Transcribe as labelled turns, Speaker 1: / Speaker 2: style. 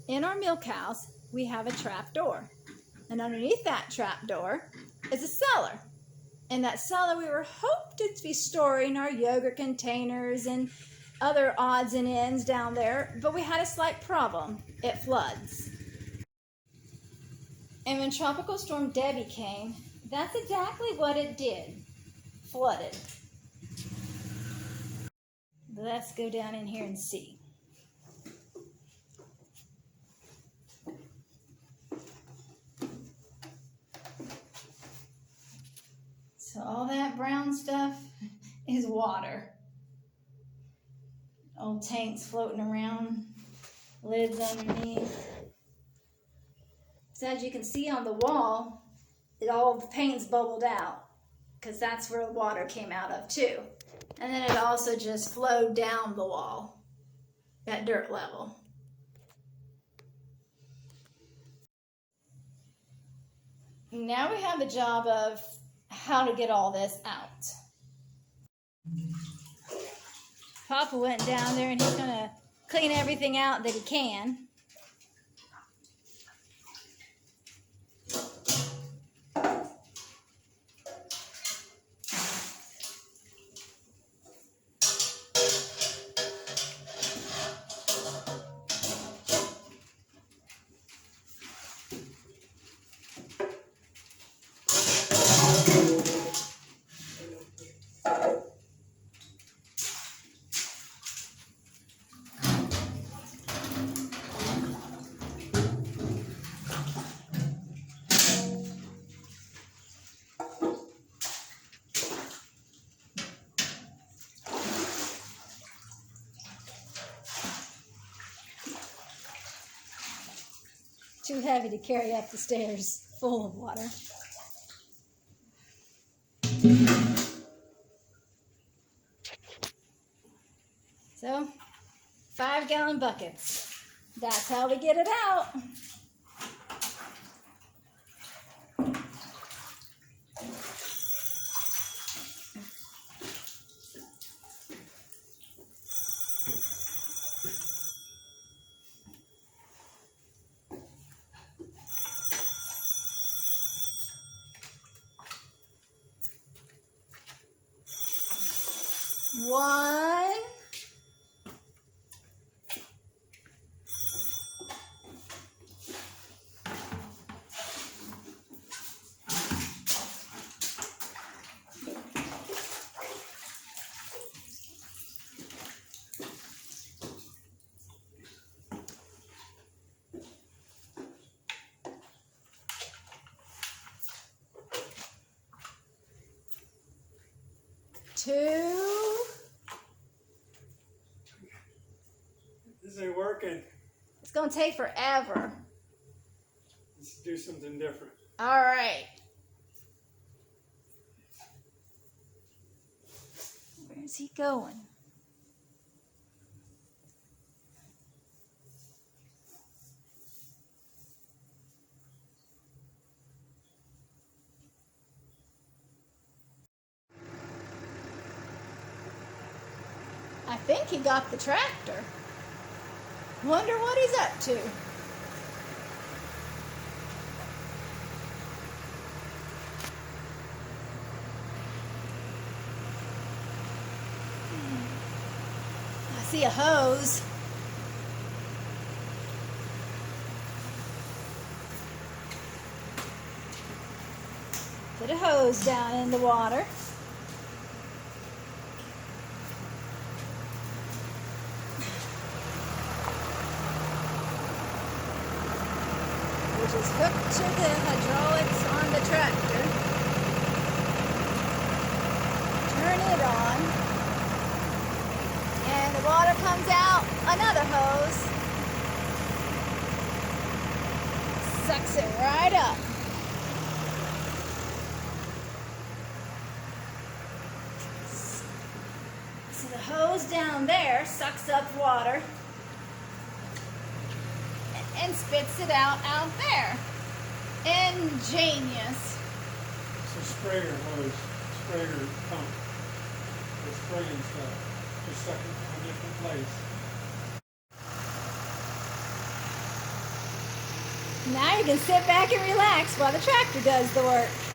Speaker 1: In our milk house, we have a trap door. And underneath that trap door is a cellar. In that cellar, we were hoping to be storing our yogurt containers and other odds and ends down there, but we had a slight problem. It floods. And when Tropical Storm Debby came, that's exactly what it did. Flooded. Let's go down in here and see. So all that brown stuff is water. Old tanks floating around, lids underneath. So as you can see on the wall, all the paint's bubbled out because that's where the water came out of too. And then it also just flowed down the wall at dirt level. Now we have the job of how to get all this out. Papa went down there and he's gonna clean everything out that he can. Too heavy to carry up the stairs, full of water. So, 5-gallon buckets. That's how we get it out. One, two.
Speaker 2: This ain't working.
Speaker 1: It's gonna take forever.
Speaker 2: Let's do something different.
Speaker 1: All right. Where's he going? I think he got the tractor. Wonder what he's up to. I see a hose. Put a hose down in the water. Which is hooked to the hydraulics on the tractor. Turn it on, and the water comes out. Another hose sucks it right up. So the hose down there sucks up water and spits it out there. Ingenious.
Speaker 2: It's a sprayer hose, sprayer pump. It's spraying stuff. Just stuck it in a different place.
Speaker 1: Now you can sit back and relax while the tractor does the work.